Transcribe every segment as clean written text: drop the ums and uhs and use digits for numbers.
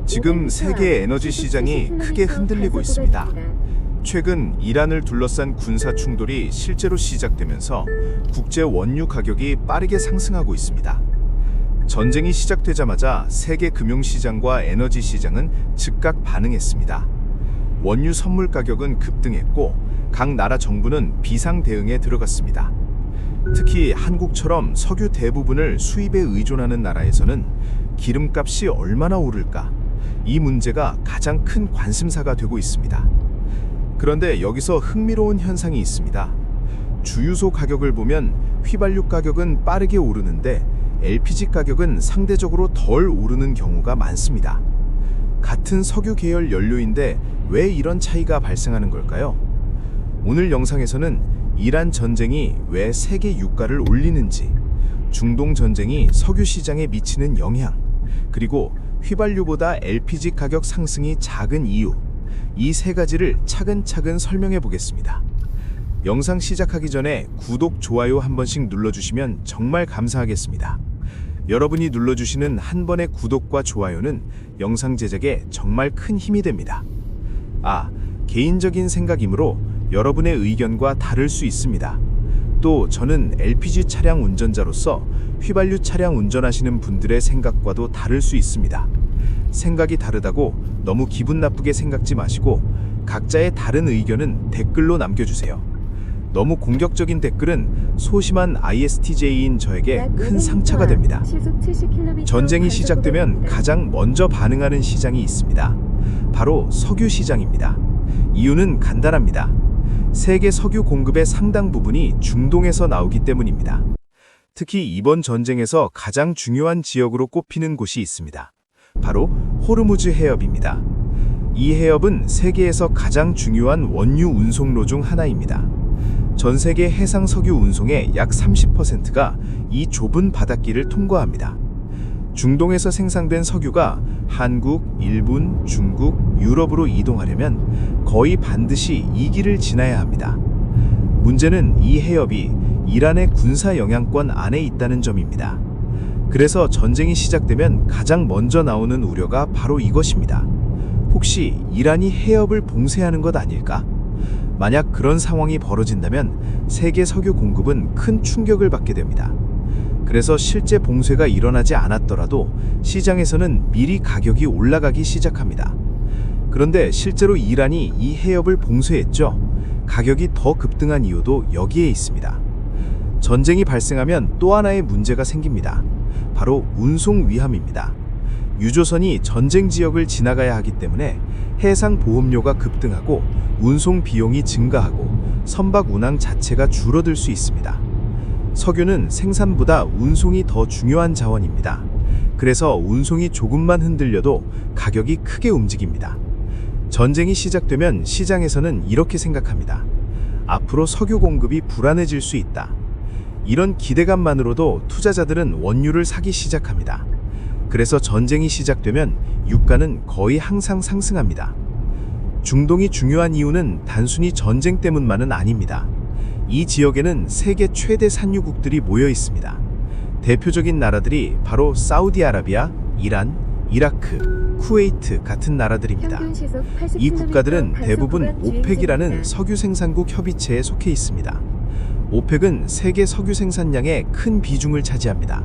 지금 세계 에너지 시장이 크게 흔들리고 있습니다. 최근 이란을 둘러싼 군사 충돌이 실제로 시작되면서 국제 원유 가격이 빠르게 상승하고 있습니다. 전쟁이 시작되자마자 세계 금융시장과 에너지 시장은 즉각 반응했습니다. 원유 선물 가격은 급등했고 각 나라 정부는 비상 대응에 들어갔습니다. 특히 한국처럼 석유 대부분을 수입에 의존하는 나라에서는 기름값이 얼마나 오를까? 이 문제가 가장 큰 관심사가 되고 있습니다. 그런데 여기서 흥미로운 현상이 있습니다. 주유소 가격을 보면 휘발유 가격은 빠르게 오르는데 LPG 가격은 상대적으로 덜 오르는 경우가 많습니다. 같은 석유 계열 연료인데 왜 이런 차이가 발생하는 걸까요? 오늘 영상에서는 이란 전쟁이 왜 세계 유가를 올리는지, 중동 전쟁이 석유 시장에 미치는 영향, 그리고 휘발유보다 LPG 가격 상승이 작은 이유, 이 세 가지를 차근차근 설명해 보겠습니다. 영상 시작하기 전에 구독, 좋아요 한 번씩 눌러주시면 정말 감사하겠습니다. 여러분이 눌러주시는 한 번의 구독과 좋아요는 영상 제작에 정말 큰 힘이 됩니다. 개인적인 생각이므로 여러분의 의견과 다를 수 있습니다. 또 저는 LPG 차량 운전자로서 휘발유 차량 운전하시는 분들의 생각과도 다를 수 있습니다. 생각이 다르다고 너무 기분 나쁘게 생각지 마시고 각자의 다른 의견은 댓글로 남겨주세요. 너무 공격적인 댓글은 소심한 ISTJ인 저에게 큰 상처가 됩니다. 전쟁이 시작되면 가장 먼저 반응하는 시장이 있습니다. 바로 석유 시장입니다. 이유는 간단합니다. 세계 석유 공급의 상당 부분이 중동에서 나오기 때문입니다. 특히 이번 전쟁에서 가장 중요한 지역으로 꼽히는 곳이 있습니다. 바로 호르무즈 해협입니다. 이 해협은 세계에서 가장 중요한 원유 운송로 중 하나입니다. 전 세계 해상 석유 운송의 약 30%가 이 좁은 바닷길을 통과합니다. 중동에서 생산된 석유가 한국, 일본, 중국, 유럽으로 이동하려면 거의 반드시 이 길을 지나야 합니다. 문제는 이 해협이 이란의 군사 영향권 안에 있다는 점입니다. 그래서 전쟁이 시작되면 가장 먼저 나오는 우려가 바로 이것입니다. 혹시 이란이 해협을 봉쇄하는 것 아닐까? 만약 그런 상황이 벌어진다면 세계 석유 공급은 큰 충격을 받게 됩니다. 그래서 실제 봉쇄가 일어나지 않았더라도 시장에서는 미리 가격이 올라가기 시작합니다. 그런데 실제로 이란이 이 해협을 봉쇄했죠. 가격이 더 급등한 이유도 여기에 있습니다. 전쟁이 발생하면 또 하나의 문제가 생깁니다. 바로 운송 위험입니다. 유조선이 전쟁 지역을 지나가야 하기 때문에 해상 보험료가 급등하고 운송 비용이 증가하고 선박 운항 자체가 줄어들 수 있습니다. 석유는 생산보다 운송이 더 중요한 자원입니다. 그래서 운송이 조금만 흔들려도 가격이 크게 움직입니다. 전쟁이 시작되면 시장에서는 이렇게 생각합니다. 앞으로 석유 공급이 불안해질 수 있다. 이런 기대감만으로도 투자자들은 원유를 사기 시작합니다. 그래서 전쟁이 시작되면 유가는 거의 항상 상승합니다. 중동이 중요한 이유는 단순히 전쟁 때문만은 아닙니다. 이 지역에는 세계 최대 산유국들이 모여 있습니다. 대표적인 나라들이 바로 사우디아라비아, 이란, 이라크, 쿠웨이트 같은 나라들입니다. 이 국가들은 대부분 오펙이라는 석유 생산국 협의체에 속해 있습니다. 오펙은 세계 석유 생산량의 큰 비중을 차지합니다.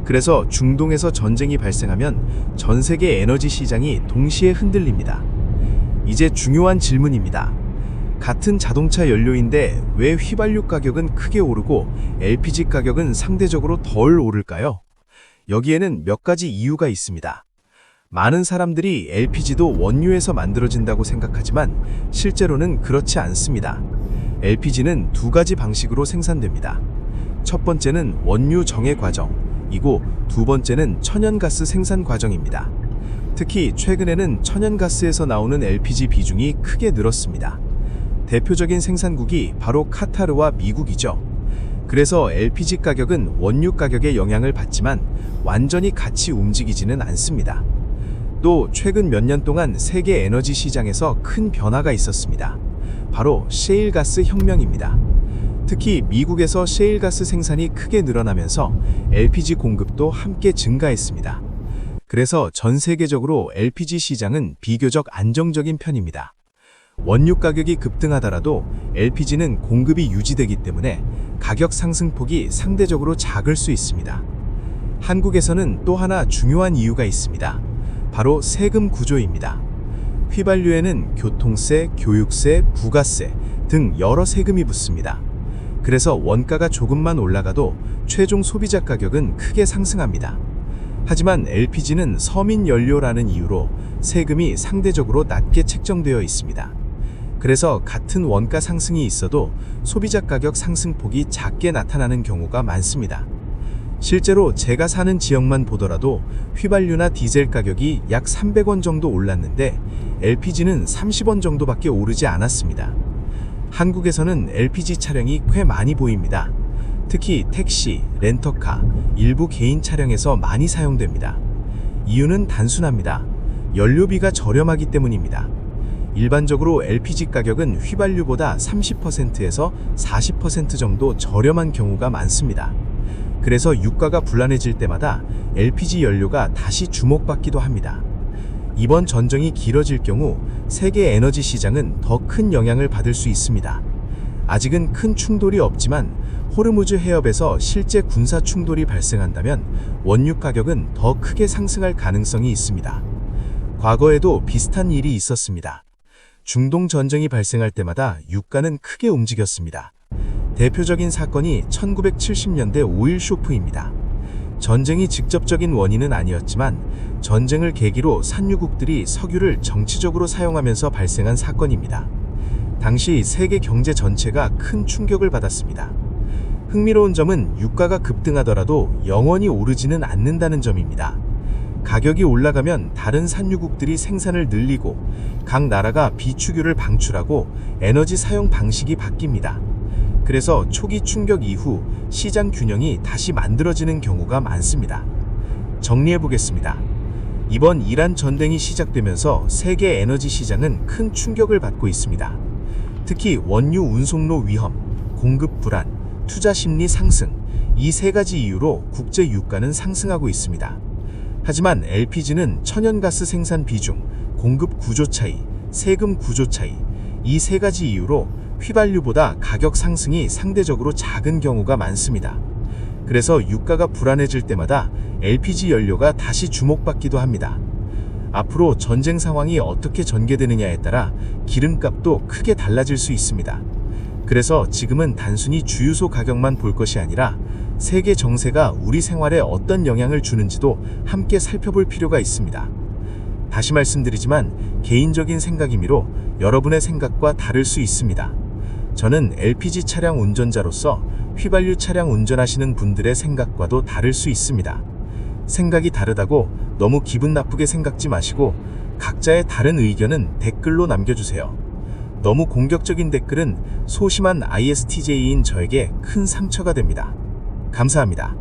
그래서 중동에서 전쟁이 발생하면 전 세계 에너지 시장이 동시에 흔들립니다. 이제 중요한 질문입니다. 같은 자동차 연료인데 왜 휘발유 가격은 크게 오르고 LPG 가격은 상대적으로 덜 오를까요? 여기에는 몇 가지 이유가 있습니다. 많은 사람들이 LPG도 원유에서 만들어진다고 생각하지만 실제로는 그렇지 않습니다. LPG는 두 가지 방식으로 생산됩니다. 첫 번째는 원유 정해 과정이고 두 번째는 천연가스 생산 과정입니다. 특히 최근에는 천연가스에서 나오는 LPG 비중이 크게 늘었습니다. 대표적인 생산국이 바로 카타르와 미국이죠. 그래서 LPG 가격은 원유 가격의 영향을 받지만 완전히 같이 움직이지는 않습니다. 또 최근 몇 년 동안 세계 에너지 시장에서 큰 변화가 있었습니다. 바로 셰일가스 혁명입니다. 특히 미국에서 셰일가스 생산이 크게 늘어나면서 LPG 공급도 함께 증가했습니다. 그래서 전 세계적으로 LPG 시장은 비교적 안정적인 편입니다. 원유 가격이 급등하더라도 LPG는 공급이 유지되기 때문에 가격 상승폭이 상대적으로 작을 수 있습니다. 한국에서는 또 하나 중요한 이유가 있습니다. 바로 세금 구조입니다. 휘발유에는 교통세, 교육세, 부가세 등 여러 세금이 붙습니다. 그래서 원가가 조금만 올라가도 최종 소비자 가격은 크게 상승합니다. 하지만 LPG는 서민 연료라는 이유로 세금이 상대적으로 낮게 책정되어 있습니다. 그래서 같은 원가 상승이 있어도 소비자 가격 상승폭이 작게 나타나는 경우가 많습니다. 실제로 제가 사는 지역만 보더라도 휘발유나 디젤 가격이 약 300원 정도 올랐는데 LPG는 30원 정도밖에 오르지 않았습니다. 한국에서는 LPG 차량이 꽤 많이 보입니다. 특히 택시, 렌터카, 일부 개인 차량에서 많이 사용됩니다. 이유는 단순합니다. 연료비가 저렴하기 때문입니다. 일반적으로 LPG 가격은 휘발유보다 30%에서 40% 정도 저렴한 경우가 많습니다. 그래서 유가가 불안해질 때마다 LPG 연료가 다시 주목받기도 합니다. 이번 전쟁이 길어질 경우 세계 에너지 시장은 더 큰 영향을 받을 수 있습니다. 아직은 큰 충돌이 없지만 호르무즈 해협에서 실제 군사 충돌이 발생한다면 원유 가격은 더 크게 상승할 가능성이 있습니다. 과거에도 비슷한 일이 있었습니다. 중동 전쟁이 발생할 때마다 유가는 크게 움직였습니다. 대표적인 사건이 1970년대 오일 쇼크입니다. 전쟁이 직접적인 원인은 아니었지만 전쟁을 계기로 산유국들이 석유를 정치적으로 사용하면서 발생한 사건입니다. 당시 세계 경제 전체가 큰 충격을 받았습니다. 흥미로운 점은 유가가 급등하더라도 영원히 오르지는 않는다는 점입니다. 가격이 올라가면 다른 산유국들이 생산을 늘리고 각 나라가 비축유를 방출하고 에너지 사용 방식이 바뀝니다. 그래서 초기 충격 이후 시장 균형이 다시 만들어지는 경우가 많습니다. 정리해보겠습니다. 이번 이란 전쟁이 시작되면서 세계 에너지 시장은 큰 충격을 받고 있습니다. 특히 원유 운송로 위험, 공급 불안, 투자 심리 상승, 이 세 가지 이유로 국제 유가는 상승하고 있습니다. 하지만 LPG는 천연가스 생산 비중, 공급 구조 차이, 세금 구조 차이, 이 세 가지 이유로 휘발유보다 가격 상승이 상대적으로 작은 경우가 많습니다. 그래서 유가가 불안해질 때마다 LPG 연료가 다시 주목받기도 합니다. 앞으로 전쟁 상황이 어떻게 전개되느냐에 따라 기름값도 크게 달라질 수 있습니다. 그래서 지금은 단순히 주유소 가격만 볼 것이 아니라 세계 정세가 우리 생활에 어떤 영향을 주는지도 함께 살펴볼 필요가 있습니다. 다시 말씀드리지만 개인적인 생각이므로 여러분의 생각과 다를 수 있습니다. 저는 LPG 차량 운전자로서 휘발유 차량 운전하시는 분들의 생각과도 다를 수 있습니다. 생각이 다르다고 너무 기분 나쁘게 생각지 마시고 각자의 다른 의견은 댓글로 남겨주세요. 너무 공격적인 댓글은 소심한 ISTJ인 저에게 큰 상처가 됩니다. 감사합니다.